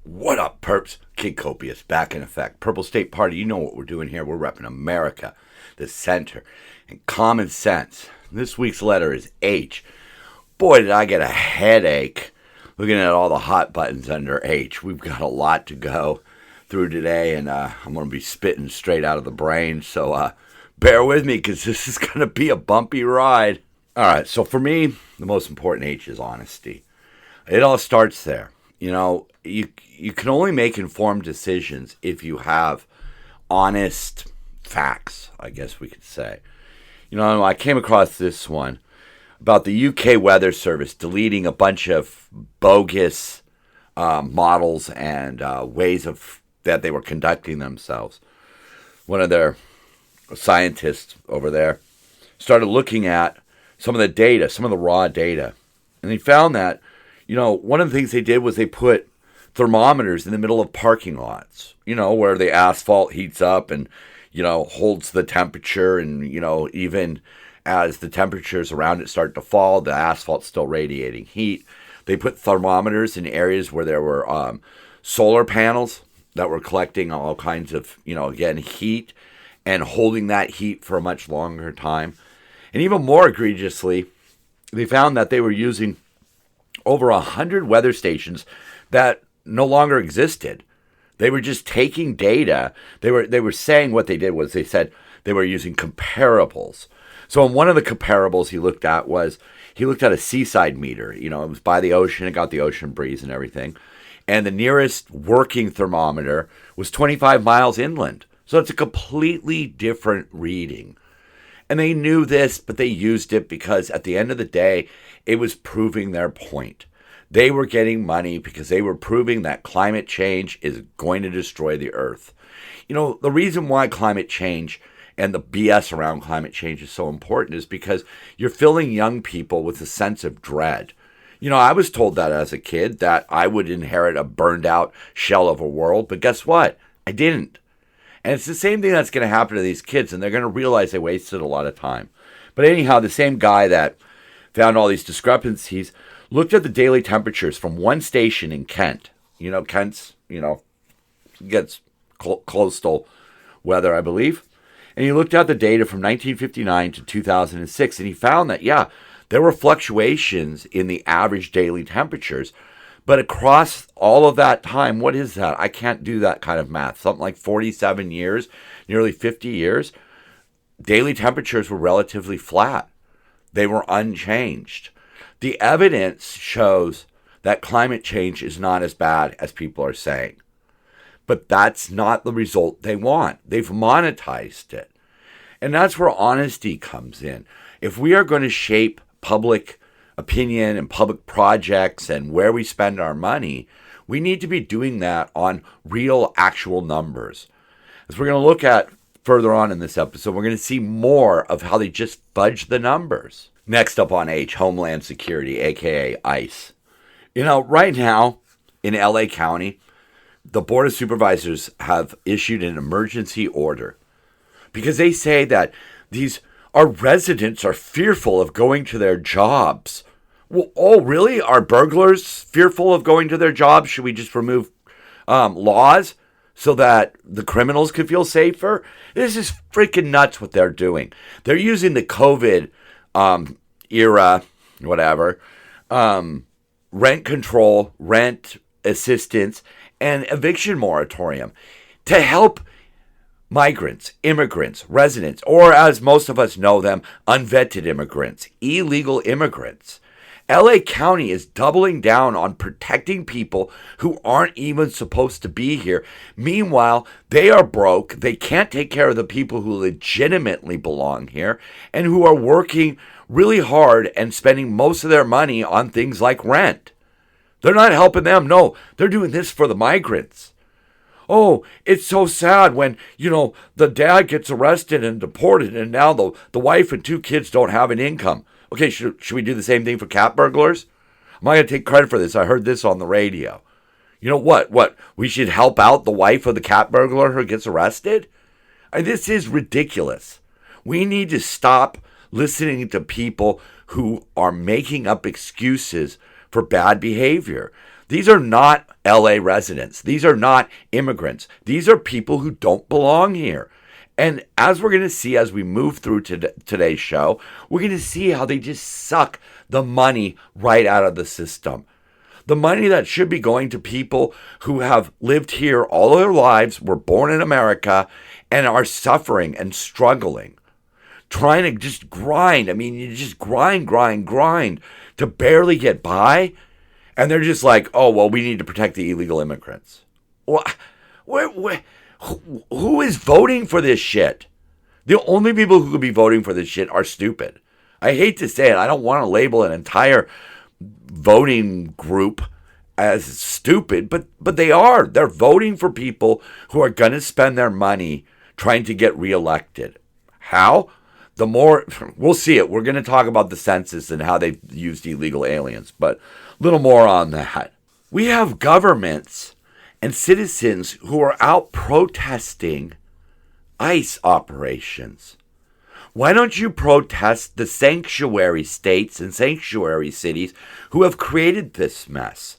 What up, perps? Kid Copious, back in effect. Purple State Party, you know what we're doing here. We're repping America, the center, and common sense. This week's letter is H. Boy, did I get a headache looking at all the hot buttons under H. We've got a lot to go through today, and I'm going to be spitting straight out of the brain, so bear with me, because this is going to be a bumpy ride. All right, so for me, the most important H is honesty. It all starts there. You know, you can only make informed decisions if you have honest facts, I guess we could say. You know, I came across this one about the UK Weather Service deleting a bunch of bogus models and ways of that they were conducting themselves. One of their scientists over there started looking at some of the data, some of the raw data, and they found that, you know, one of the things they did was they put thermometers in the middle of parking lots, you know, where the asphalt heats up and, you know, holds the temperature. And, you know, even as the temperatures around it start to fall, the asphalt's still radiating heat. They put thermometers in areas where there were solar panels that were collecting all kinds of, you know, again, heat and holding that heat for a much longer time. And even more egregiously, they found that they were using over 100 weather stations that no longer existed. They were just taking data. They were saying what they did was they said they were using comparables. So in one of the comparables he looked at a seaside meter. You know, it was by the ocean. It got the ocean breeze and everything. And the nearest working thermometer was 25 miles inland. So it's a completely different reading. And they knew this, but they used it because at the end of the day, it was proving their point. They were getting money because they were proving that climate change is going to destroy the earth. You know, the reason why climate change and the BS around climate change is so important is because you're filling young people with a sense of dread. You know, I was told that as a kid, that I would inherit a burned out shell of a world, but guess what? I didn't. And it's the same thing that's going to happen to these kids, and they're going to realize they wasted a lot of time. But anyhow, the same guy that found all these discrepancies looked at the daily temperatures from one station in Kent. You know, Kent's, you know, gets coastal weather, I believe. And he looked at the data from 1959 to 2006, and he found that, yeah, there were fluctuations in the average daily temperatures. But across all of that time, what is that? I can't do that kind of math. Something like 47 years, nearly 50 years, daily temperatures were relatively flat. They were unchanged. The evidence shows that climate change is not as bad as people are saying. But that's not the result they want. They've monetized it. And that's where honesty comes in. If we are going to shape public opinion and public projects and where we spend our money, we need to be doing that on real, actual numbers. As we're going to look at further on in this episode, we're going to see more of how they just fudge the numbers. Next up on H, Homeland Security, aka ICE. You know, right now in LA County, the Board of Supervisors have issued an emergency order because they say that our residents are fearful of going to their jobs. Well, oh, really? Are burglars fearful of going to their jobs? Should we just remove laws so that the criminals could feel safer? This is freaking nuts what they're doing. They're using the COVID era, whatever, rent control, rent assistance, and eviction moratorium to help migrants, immigrants, residents, or as most of us know them, unvetted immigrants, illegal immigrants. LA County is doubling down on protecting people who aren't even supposed to be here. Meanwhile, they are broke. They can't take care of the people who legitimately belong here and who are working really hard and spending most of their money on things like rent. They're not helping them. No, they're doing this for the migrants. Oh, it's so sad when, you know, the dad gets arrested and deported and now the wife and two kids don't have an income. Okay, should we do the same thing for cat burglars? I'm not going to take credit for this. I heard this on the radio. You know what? We should help out the wife of the cat burglar who gets arrested? This is ridiculous. We need to stop listening to people who are making up excuses for bad behavior. These are not LA residents. These are not immigrants. These are people who don't belong here. And as we're going to see as we move through today's show, we're going to see how they just suck the money right out of the system. The money that should be going to people who have lived here all their lives, were born in America, and are suffering and struggling. Trying to just grind. I mean, you just grind to barely get by. And they're just like, oh, well, we need to protect the illegal immigrants. Who is voting for this shit? The only people who could be voting for this shit are stupid. I hate to say it. I don't want to label an entire voting group as stupid, but they are. They're voting for people who are going to spend their money trying to get reelected. How? The more, we'll see it. We're going to talk about the census and how they've used illegal aliens, but a little more on that. We have governments and citizens who are out protesting ICE operations. Why don't you protest the sanctuary states and sanctuary cities who have created this mess?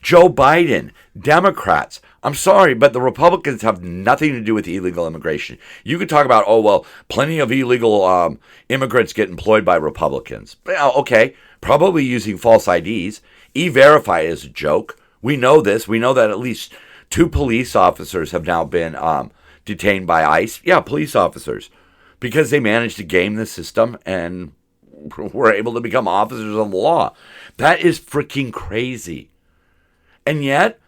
Joe Biden, Democrats. I'm sorry, but the Republicans have nothing to do with illegal immigration. You could talk about, oh, well, plenty of illegal immigrants get employed by Republicans. Okay, probably using false IDs. E-Verify is a joke. We know this. We know that at least 2 police officers have now been detained by ICE. Yeah, police officers. Because they managed to game the system and were able to become officers of the law. That is freaking crazy. And yet,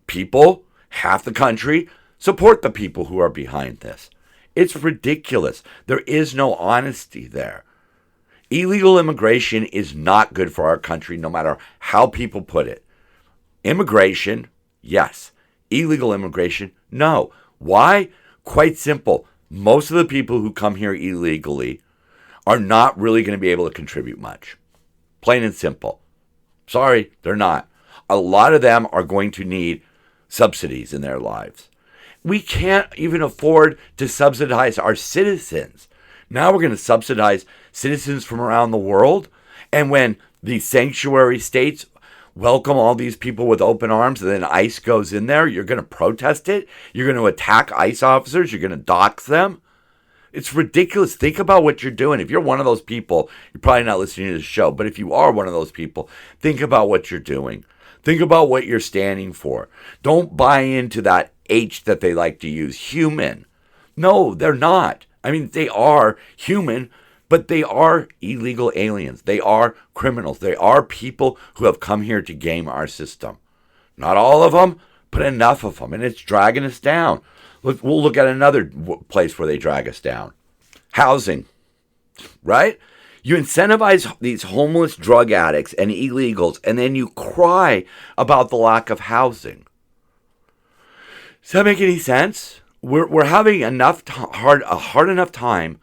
people, half the country, support the people who are behind this. It's ridiculous. There is no honesty there. Illegal immigration is not good for our country, no matter how people put it. Immigration, yes. Illegal immigration, no. Why? Quite simple. Most of the people who come here illegally are not really going to be able to contribute much. Plain and simple. Sorry, they're not. A lot of them are going to need subsidies in their lives. We can't even afford to subsidize our citizens. Now we're going to subsidize citizens from around the world. And when the sanctuary states welcome all these people with open arms and then ICE goes in there, you're going to protest it? You're going to attack ICE officers? You're going to dox them? It's ridiculous. Think about what you're doing. If you're one of those people, you're probably not listening to the show, but if you are one of those people, think about what you're doing. Think about what you're standing for. Don't buy into that H that they like to use, human. No, they're not. I mean, they are human, but they are illegal aliens. They are criminals. They are people who have come here to game our system. Not all of them, but enough of them, and it's dragging us down. We'll look at another place where they drag us down. Housing, right? You incentivize these homeless drug addicts and illegals, and then you cry about the lack of housing. Does that make any sense? We're having a hard enough time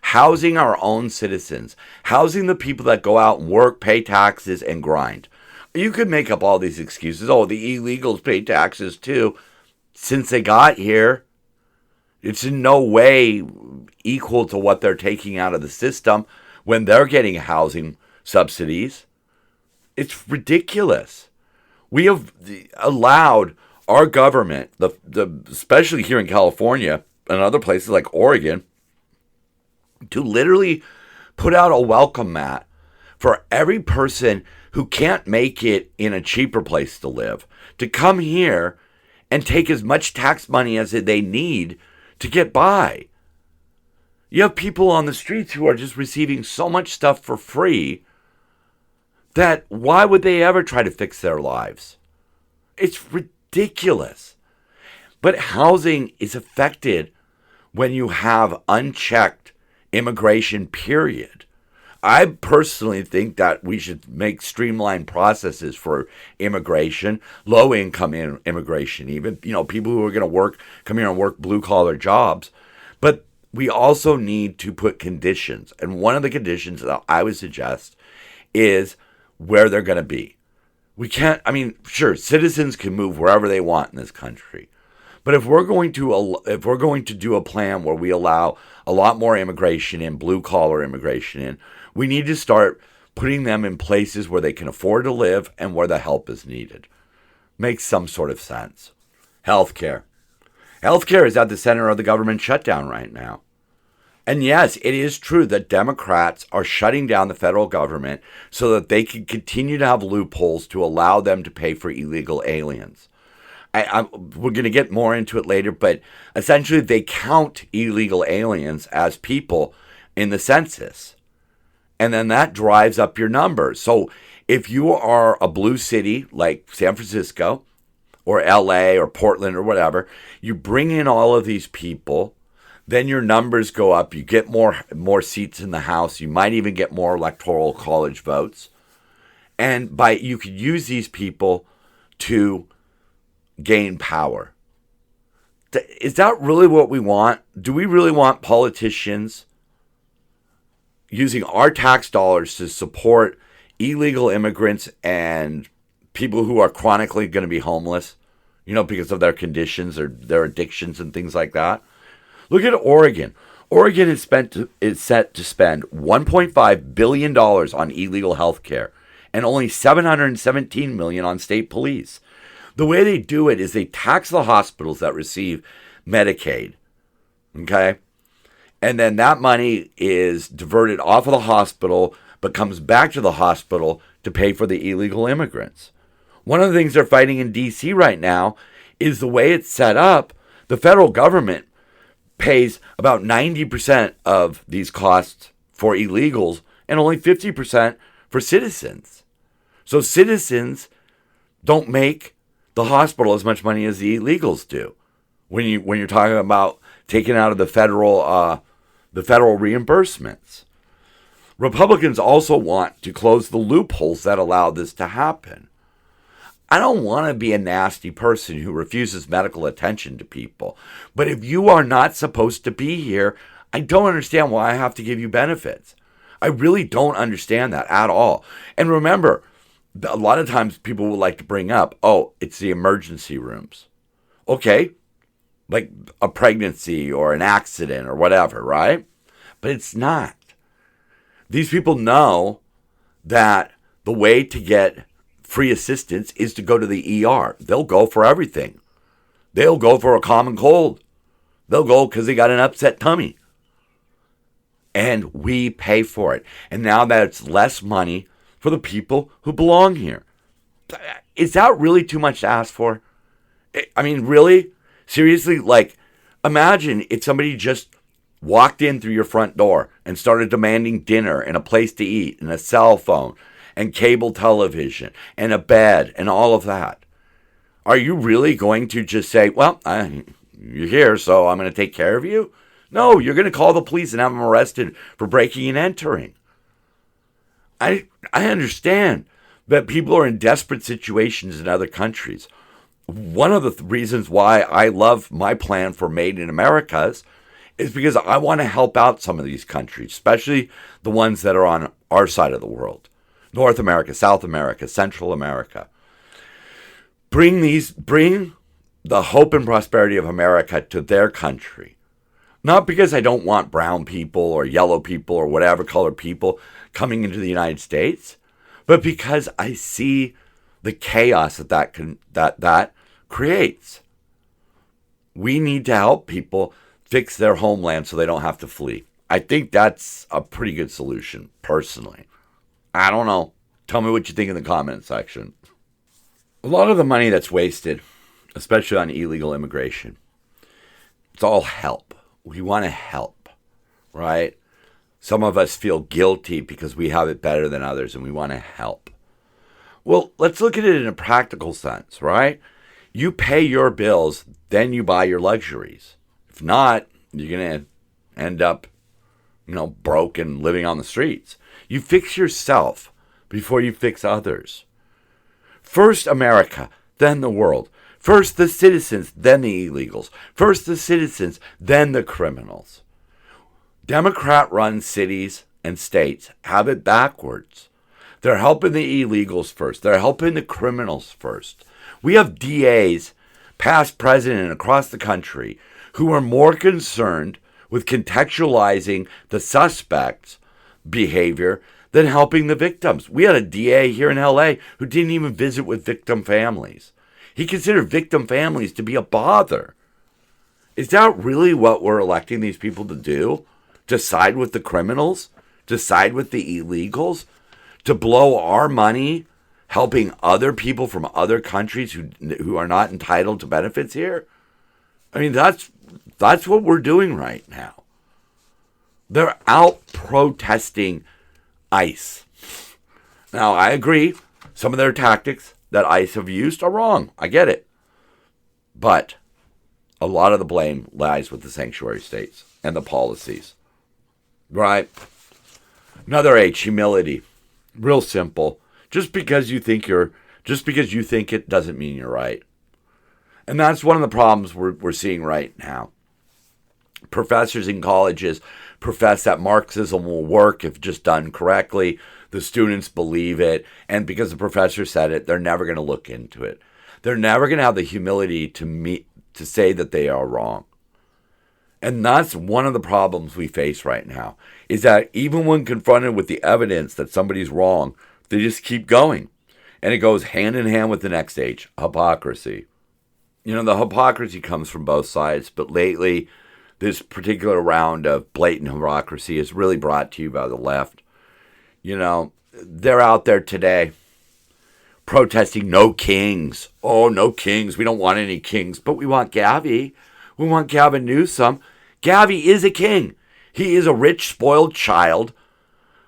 housing our own citizens, housing the people that go out and work, pay taxes, and grind. You could make up all these excuses. Oh, the illegals pay taxes too. Since they got here, it's in no way equal to what they're taking out of the system when they're getting housing subsidies. It's ridiculous. We have allowed our government, especially here in California and other places like Oregon, to literally put out a welcome mat for every person who can't make it in a cheaper place to live to come here and take as much tax money as they need to get by. You have people on the streets who are just receiving so much stuff for free that why would they ever try to fix their lives? It's ridiculous. But housing is affected when you have unchecked immigration, period. I personally think that we should make streamlined processes for immigration, low-income immigration even, people who are going to come here and work blue-collar jobs. But we also need to put conditions. And one of the conditions that I would suggest is where they're going to be. We can't, sure, citizens can move wherever they want in this country. But if we're going to do a plan where we allow a lot more immigration in, blue-collar immigration in, we need to start putting them in places where they can afford to live and where the help is needed. makes some sort of sense. Healthcare. Healthcare is at the center of the government shutdown right now. And yes, it is true that Democrats are shutting down the federal government so that they can continue to have loopholes to allow them to pay for illegal aliens. We're going to get more into it later, but essentially they count illegal aliens as people in the census. And then that drives up your numbers. So if you are a blue city like San Francisco or LA or Portland or whatever, you bring in all of these people, then your numbers go up. You get more seats in the House. You might even get more electoral college votes. And you could use these people to gain power. Is that really what we want? Do we really want politicians using our tax dollars to support illegal immigrants and people who are chronically going to be homeless, because of their conditions or their addictions and things like that? Look at Oregon. Oregon is set to spend $1.5 billion on illegal health care and only $717 million on state police. The way they do it is they tax the hospitals that receive Medicaid, okay? And then that money is diverted off of the hospital but comes back to the hospital to pay for the illegal immigrants. One of the things they're fighting in D.C. right now is the way it's set up. The federal government pays about 90% of these costs for illegals and only 50% for citizens. So citizens don't make the hospital as much money as the illegals do when you're talking about taking out of the federal reimbursements. Republicans also want to close the loopholes that allow this to happen. I don't want to be a nasty person who refuses medical attention to people. But if you are not supposed to be here, I don't understand why I have to give you benefits. I really don't understand that at all. And remember, a lot of times people will like to bring up, it's the emergency rooms. Okay, like a pregnancy or an accident or whatever, right? But it's not. These people know that the way to get free assistance is to go to the ER. They'll go for everything. They'll go for a common cold. They'll go because they got an upset tummy. And we pay for it. And now that it's less money for the people who belong here. Is that really too much to ask for? I mean, really? Seriously? Imagine if somebody just walked in through your front door and started demanding dinner and a place to eat and a cell phone and cable television and a bed and all of that. Are you really going to just say, you're here, so I'm going to take care of you? No, you're going to call the police and have them arrested for breaking and entering. I understand that people are in desperate situations in other countries. One of the reasons why I love my plan for Made in Americas is because I want to help out some of these countries, especially the ones that are on our side of the world. North America, South America, Central America. Bring the hope and prosperity of America to their country. Not because I don't want brown people or yellow people or whatever color people coming into the United States, but because I see the chaos that creates. We need to help people fix their homeland so they don't have to flee. I think that's a pretty good solution, personally. I don't know. Tell me what you think in the comment section. A lot of the money that's wasted, especially on illegal immigration, it's all help. We want to help, right? Some of us feel guilty because we have it better than others and we want to help. Well, let's look at it in a practical sense, right? You pay your bills, then you buy your luxuries. If not, you're going to end up, broke and living on the streets. You fix yourself before you fix others. First America, then the world. First the citizens, then the illegals. First the citizens, then the criminals. Democrat-run cities and states have it backwards. They're helping the illegals first. They're helping the criminals first. We have DAs, past, present, and across the country, who are more concerned with contextualizing the suspect's behavior than helping the victims. We had a DA here in LA who didn't even visit with victim families. He considered victim families to be a bother. Is that really what we're electing these people to do? To side with the criminals? To side with the illegals? To blow our money helping other people from other countries who are not entitled to benefits here? I mean, that's what we're doing right now. They're out protesting ICE. Now, I agree. Some of their tactics that ICE have used are wrong. I get it. But a lot of the blame lies with the sanctuary states and the policies. Right? Another H, humility. Real simple. Just because you think it doesn't mean you're right. And that's one of the problems we're seeing right now. Professors in colleges profess that Marxism will work if just done correctly. The students believe it. And because the professor said it, they're never going to look into it. They're never going to have the humility to say that they are wrong. And that's one of the problems we face right now, is that even when confronted with the evidence that somebody's wrong, they just keep going. And it goes hand in hand with the next H, hypocrisy. You know, the hypocrisy comes from both sides, but lately, this particular round of blatant hypocrisy is really brought to you by the left. You know, they're out there today protesting no kings. Oh, no kings. We don't want any kings, but we want Gavi. We want Gavin Newsom. Gavi is a king. He is a rich, spoiled child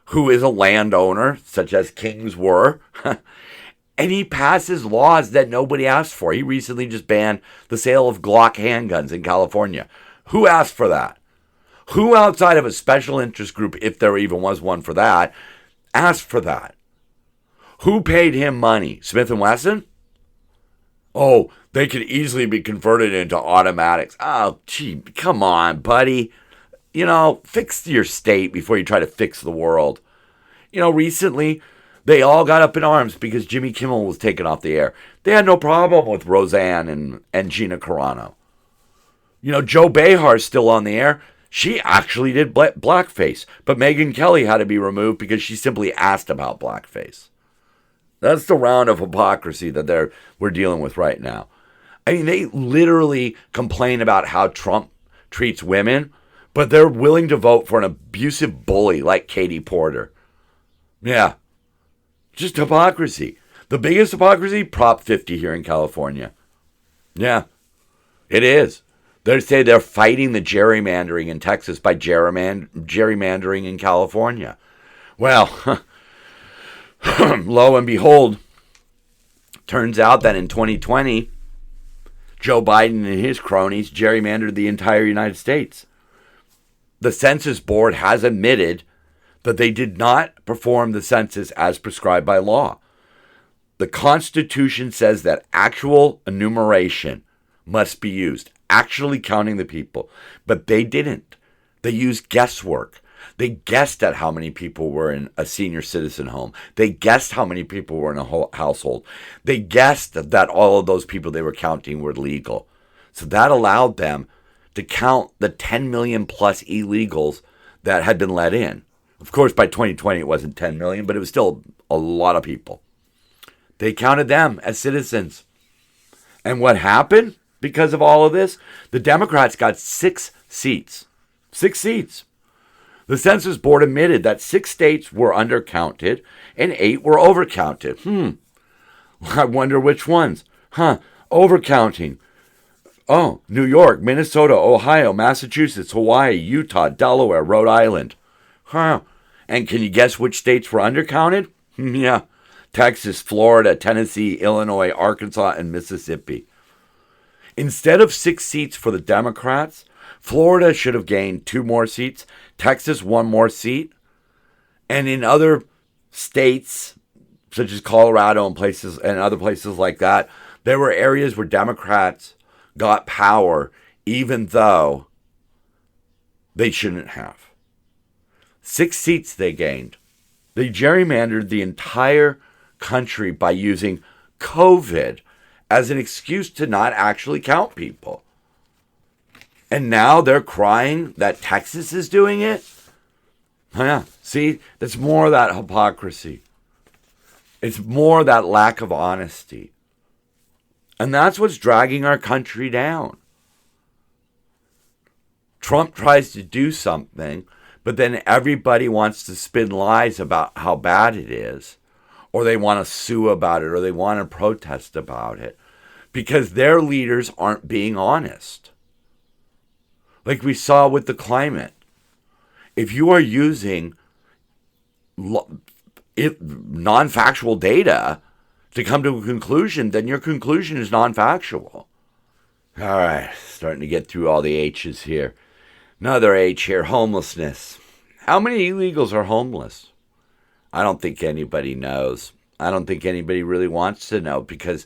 who is a landowner, such as kings were. And he passes laws that nobody asked for. He recently just banned the sale of Glock handguns in California. Who asked for that? Who outside of a special interest group, if there even was one for that, asked for that? Who paid him money? Smith & Wesson? Oh, they could easily be converted into automatics. Oh, gee, come on, buddy. You know, fix your state before you try to fix the world. You know, recently, they all got up in arms because Jimmy Kimmel was taken off the air. They had no problem with Roseanne and Gina Carano. You know, Joe Behar's still on the air. She actually did blackface, but Megyn Kelly had to be removed because she simply asked about blackface. That's the round of hypocrisy that we're dealing with right now. I mean, they literally complain about how Trump treats women, but they're willing to vote for an abusive bully like Katie Porter. Yeah. Just hypocrisy. The biggest hypocrisy, Prop 50 here in California. Yeah, it is. They say they're fighting the gerrymandering in Texas by gerrymandering in California. Well, lo and behold, turns out that in 2020, Joe Biden and his cronies gerrymandered the entire United States. The Census Board has admitted that they did not perform the census as prescribed by law. The Constitution says that actual enumeration must be used, actually counting the people. But they didn't. They used guesswork. They guessed at how many people were in a senior citizen home. They guessed how many people were in a household. They guessed that all of those people they were counting were legal. So that allowed them to count the 10 million plus illegals that had been let in. Of course, by 2020, it wasn't 10 million, but it was still a lot of people. They counted them as citizens. And what happened because of all of this? The Democrats got 6 seats. 6 seats. The Census Board admitted that 6 states were undercounted and 8 were overcounted. I wonder which ones. Overcounting. Oh, New York, Minnesota, Ohio, Massachusetts, Hawaii, Utah, Delaware, Rhode Island. And can you guess which states were undercounted? Yeah. Texas, Florida, Tennessee, Illinois, Arkansas, and Mississippi. Instead of 6 seats for the Democrats, Florida should have gained 2 more seats, Texas 1 more seat, and in other states, such as Colorado and other places like that, there were areas where Democrats got power even though they shouldn't have. 6 seats they gained. They gerrymandered the entire country by using COVID as an excuse to not actually count people. And now they're crying that Texas is doing it? Yeah, see, that's more of that hypocrisy. It's more that lack of honesty. And that's what's dragging our country down. Trump tries to do something, but then everybody wants to spin lies about how bad it is, or they want to sue about it, or they want to protest about it, because their leaders aren't being honest. Like we saw with the climate. If you are using non-factual data to come to a conclusion, then your conclusion is non-factual. All right, starting to get through all the H's here. Another H here, homelessness. How many illegals are homeless? I don't think anybody knows. I don't think anybody really wants to know, because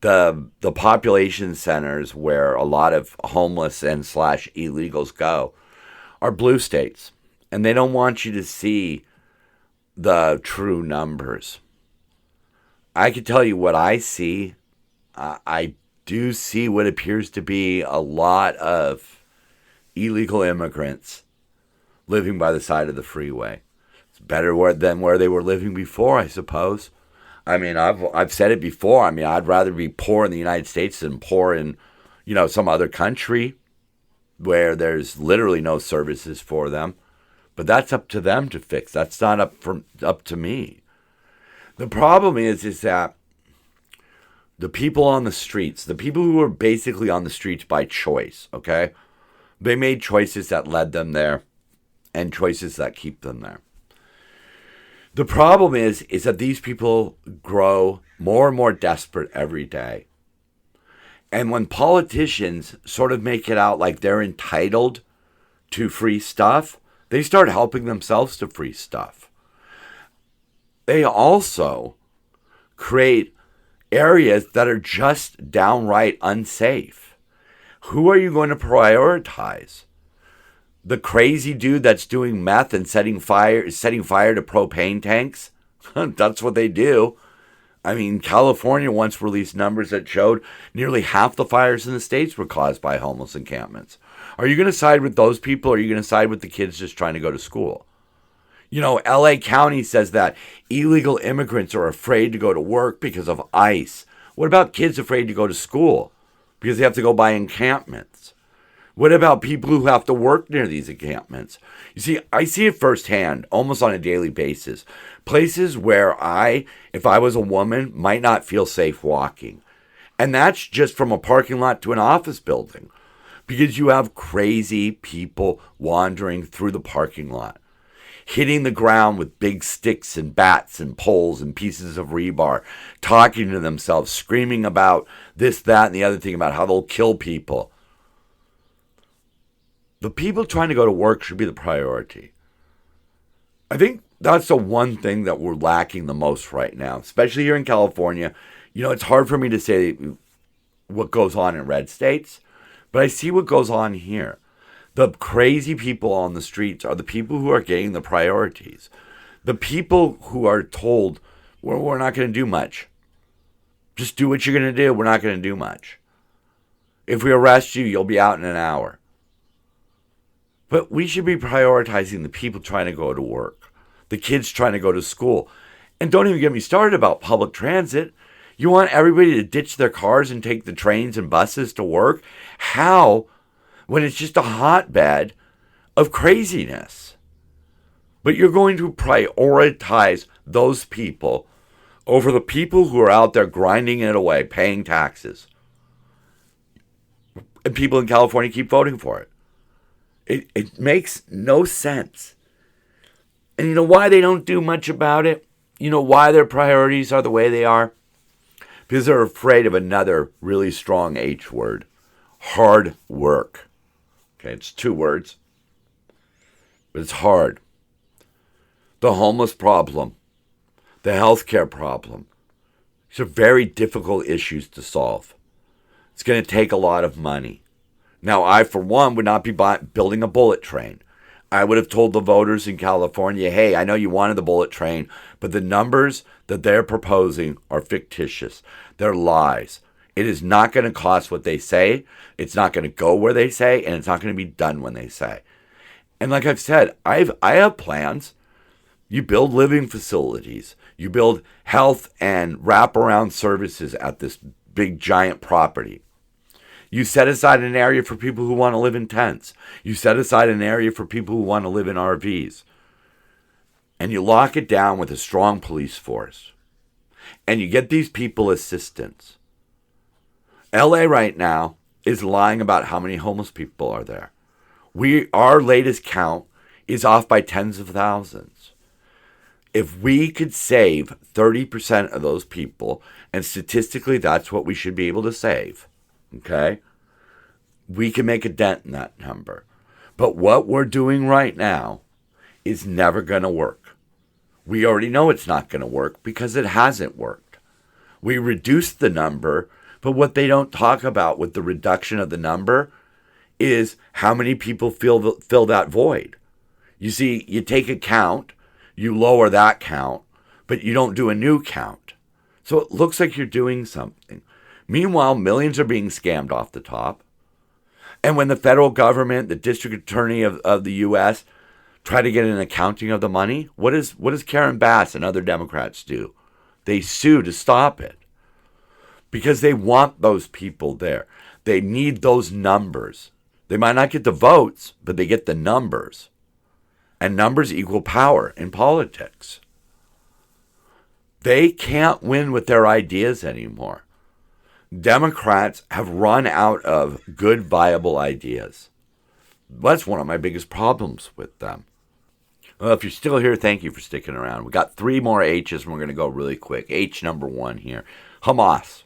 the population centers where a lot of homeless and / illegals go are blue states. And they don't want you to see the true numbers. I can tell you what I see. I do see what appears to be a lot of illegal immigrants living by the side of the freeway. It's better than where they were living before, I suppose. I mean, I've said it before. I mean, I'd rather be poor in the United States than poor in, some other country where there's literally no services for them. But that's up to them to fix. That's not up to me. The problem is that the people on the streets, the people who are basically on the streets by choice, okay? They made choices that led them there and choices that keep them there. The problem is that these people grow more and more desperate every day. And when politicians sort of make it out like they're entitled to free stuff, they start helping themselves to free stuff. They also create areas that are just downright unsafe. Who are you going to prioritize? The crazy dude that's doing meth and setting fire to propane tanks? That's what they do. I mean, California once released numbers that showed nearly half the fires in the states were caused by homeless encampments. Are you going to side with those people, or are you going to side with the kids just trying to go to school? LA County says that illegal immigrants are afraid to go to work because of ICE. What about kids afraid to go to school because they have to go by encampments? What about people who have to work near these encampments? You see, I see it firsthand, almost on a daily basis. Places where if I was a woman, might not feel safe walking. And that's just from a parking lot to an office building. Because you have crazy people wandering through the parking lot, hitting the ground with big sticks and bats and poles and pieces of rebar, talking to themselves, screaming about this, that, and the other thing about how they'll kill people. The people trying to go to work should be the priority. I think that's the one thing that we're lacking the most right now, especially here in California. It's hard for me to say what goes on in red states, but I see what goes on here. The crazy people on the streets are the people who are getting the priorities. The people who are told, we're not going to do much. Just do what you're going to do. We're not going to do much. If we arrest you, you'll be out in an hour. But we should be prioritizing the people trying to go to work, the kids trying to go to school. And don't even get me started about public transit. You want everybody to ditch their cars and take the trains and buses to work? How? When it's just a hotbed of craziness. But you're going to prioritize those people over the people who are out there grinding it away, paying taxes. And people in California keep voting for it. It makes no sense. And you know why they don't do much about it? You know why their priorities are the way they are? Because they're afraid of another really strong H word. Hard work. Okay, it's 2 words. But it's hard. The homeless problem. The healthcare problem. These are very difficult issues to solve. It's going to take a lot of money. Now, I, for one, would not be building a bullet train. I would have told the voters in California, hey, I know you wanted the bullet train, but the numbers that they're proposing are fictitious. They're lies. It is not going to cost what they say. It's not going to go where they say, and it's not going to be done when they say. And like I've said, I have plans. You build living facilities. You build health and wraparound services at this big giant property. You set aside an area for people who want to live in tents. You set aside an area for people who want to live in RVs. And you lock it down with a strong police force. And you get these people assistance. LA right now is lying about how many homeless people are there. Our latest count is off by tens of thousands. If we could save 30% of those people, and statistically that's what we should be able to save, okay, we can make a dent in that number. But what we're doing right now is never going to work. We already know it's not going to work because it hasn't worked. We reduced the number, but what they don't talk about with the reduction of the number is how many people fill that void. You see, you take a count, you lower that count, but you don't do a new count. So it looks like you're doing something. Meanwhile, millions are being scammed off the top. And when the federal government, the district attorney of the U.S., try to get an accounting of the money, what does Karen Bass and other Democrats do? They sue to stop it. Because they want those people there. They need those numbers. They might not get the votes, but they get the numbers. And numbers equal power in politics. They can't win with their ideas anymore. Democrats have run out of good, viable ideas. That's one of my biggest problems with them. Well, if you're still here, thank you for sticking around. We got 3 more H's, and we're going to go really quick. H number 1 here. Hamas.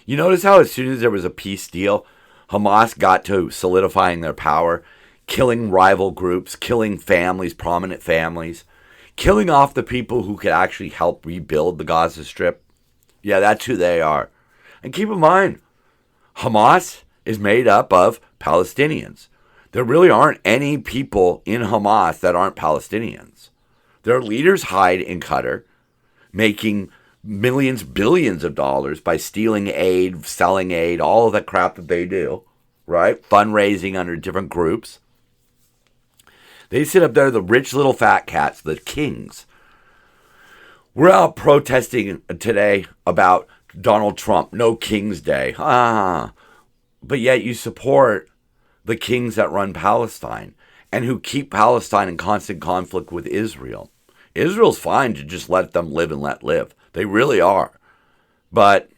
You notice how as soon as there was a peace deal, Hamas got to solidifying their power, killing rival groups, killing families, prominent families, killing off the people who could actually help rebuild the Gaza Strip. Yeah, that's who they are. And keep in mind, Hamas is made up of Palestinians. There really aren't any people in Hamas that aren't Palestinians. Their leaders hide in Qatar, making millions, billions of dollars by stealing aid, selling aid, all of that crap that they do, right? Fundraising under different groups. They sit up there, the rich little fat cats, the kings. We're out protesting today about Donald Trump, no King's Day. But yet you support the kings that run Palestine and who keep Palestine in constant conflict with Israel. Israel's fine to just let them live and let live. They really are. But,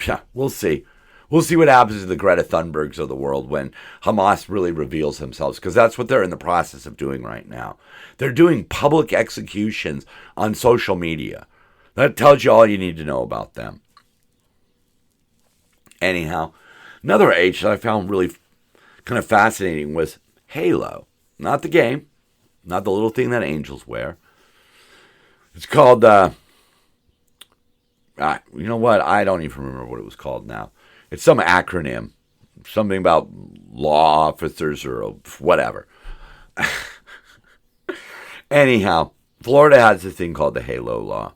yeah, we'll see. We'll see what happens to the Greta Thunbergs of the world when Hamas really reveals themselves, because that's what they're in the process of doing right now. They're doing public executions on social media. That tells you all you need to know about them. Anyhow, another H that I found really kind of fascinating was Halo. Not the game, not the little thing that angels wear. It's called, you know what? I don't even remember what it was called now. It's some acronym, something about law officers or whatever. Anyhow, Florida has this thing called the Halo law.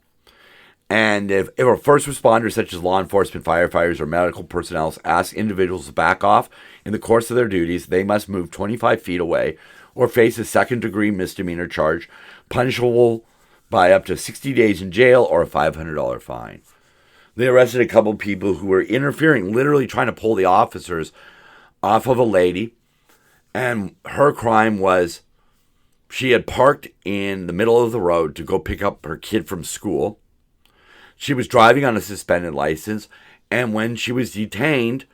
And if a first responder, such as law enforcement, firefighters, or medical personnel, ask individuals to back off in the course of their duties, they must move 25 feet away or face a second-degree misdemeanor charge, punishable by up to 60 days in jail or a $500 fine. They arrested a couple of people who were interfering, literally trying to pull the officers off of a lady. And her crime was she had parked in the middle of the road to go pick up her kid from school. She was driving on a suspended license, and when she was detained,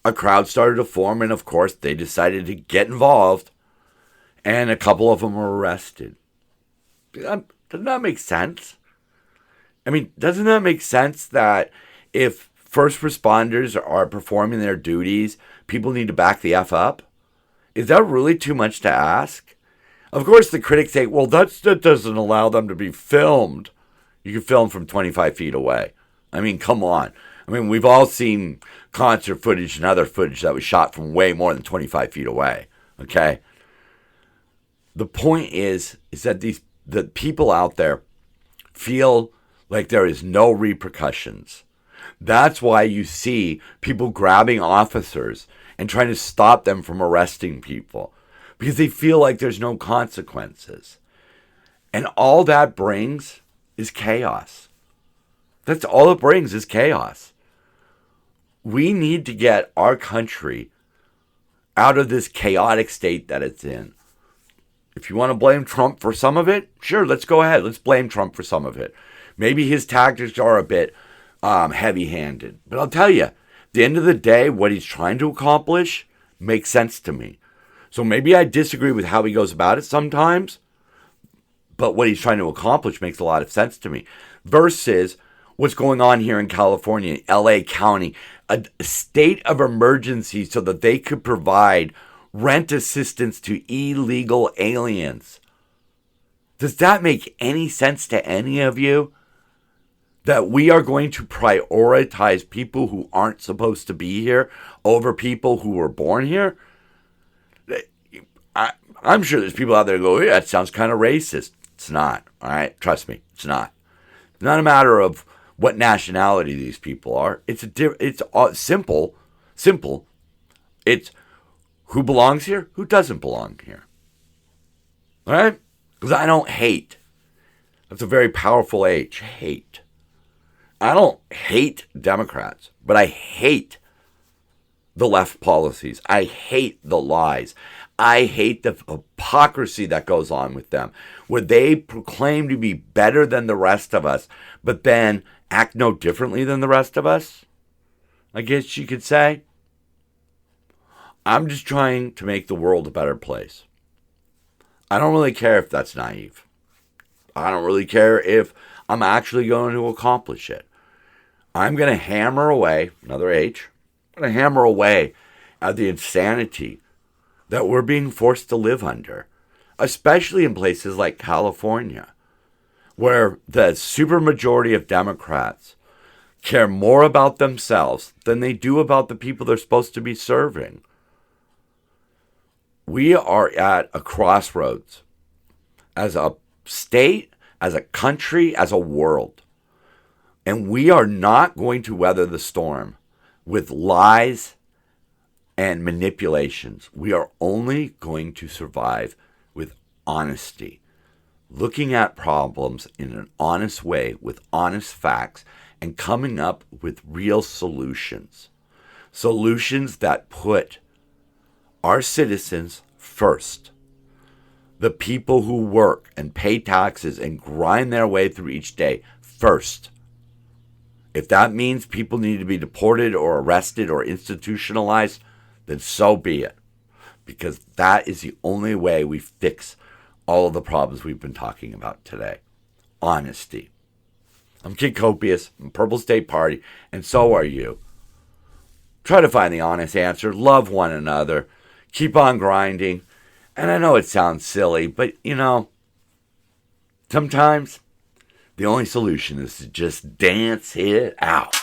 a crowd started to form, and of course, they decided to get involved, and a couple of them were arrested. Doesn't that make sense? I mean, doesn't that make sense that if first responders are performing their duties, people need to back the F up? Is that really too much to ask? Of course, the critics say, well, that doesn't allow them to be filmed. You can film from 25 feet away. I mean, come on. I mean, we've all seen concert footage and other footage that was shot from way more than 25 feet away. Okay? The point is that the people out there feel like there is no repercussions. That's why you see people grabbing officers and trying to stop them from arresting people, because they feel like there's no consequences. And all that brings is chaos. That's all it brings is chaos. We need to get our country out of this chaotic state that it's in. If you want to blame Trump for some of it, sure, let's go ahead. Let's blame Trump for some of it. Maybe his tactics are a bit heavy-handed. But I'll tell you, at the end of the day, what he's trying to accomplish makes sense to me. So maybe I disagree with how he goes about it sometimes, but what he's trying to accomplish makes a lot of sense to me. Versus what's going on here in California, LA County, a state of emergency so that they could provide rent assistance to illegal aliens. Does that make any sense to any of you? That we are going to prioritize people who aren't supposed to be here over people who were born here? I'm sure there's people out there who go, yeah, that sounds kind of racist. It's not, all right? Trust me, it's not. It's not a matter of what nationality these people are. It's simple. It's who belongs here, who doesn't belong here. All right? Because I don't hate. That's a very powerful H, hate. I don't hate Democrats, but I hate the left policies. I hate the lies. I hate the hypocrisy that goes on with them, where they proclaim to be better than the rest of us, but then act no differently than the rest of us, I guess you could say. I'm just trying to make the world a better place. I don't really care if that's naive. I don't really care if I'm actually going to accomplish it. I'm going to hammer away, another H, I'm going to hammer away at the insanity that we're being forced to live under, especially in places like California, where the supermajority of Democrats care more about themselves than they do about the people they're supposed to be serving. We are at a crossroads as a state, as a country, as a world. And we are not going to weather the storm with lies and manipulations. We are only going to survive with honesty, looking at problems in an honest way with honest facts and coming up with real solutions. Solutions that put our citizens first. The people who work and pay taxes and grind their way through each day first. If that means people need to be deported or arrested or institutionalized, then so be it. Because that is the only way we fix all of the problems we've been talking about today. Honesty. I'm Kid Copious, I'm Purple State Party, and so are you. Try to find the honest answer. Love one another. Keep on grinding. And I know it sounds silly, but sometimes the only solution is to just dance it out.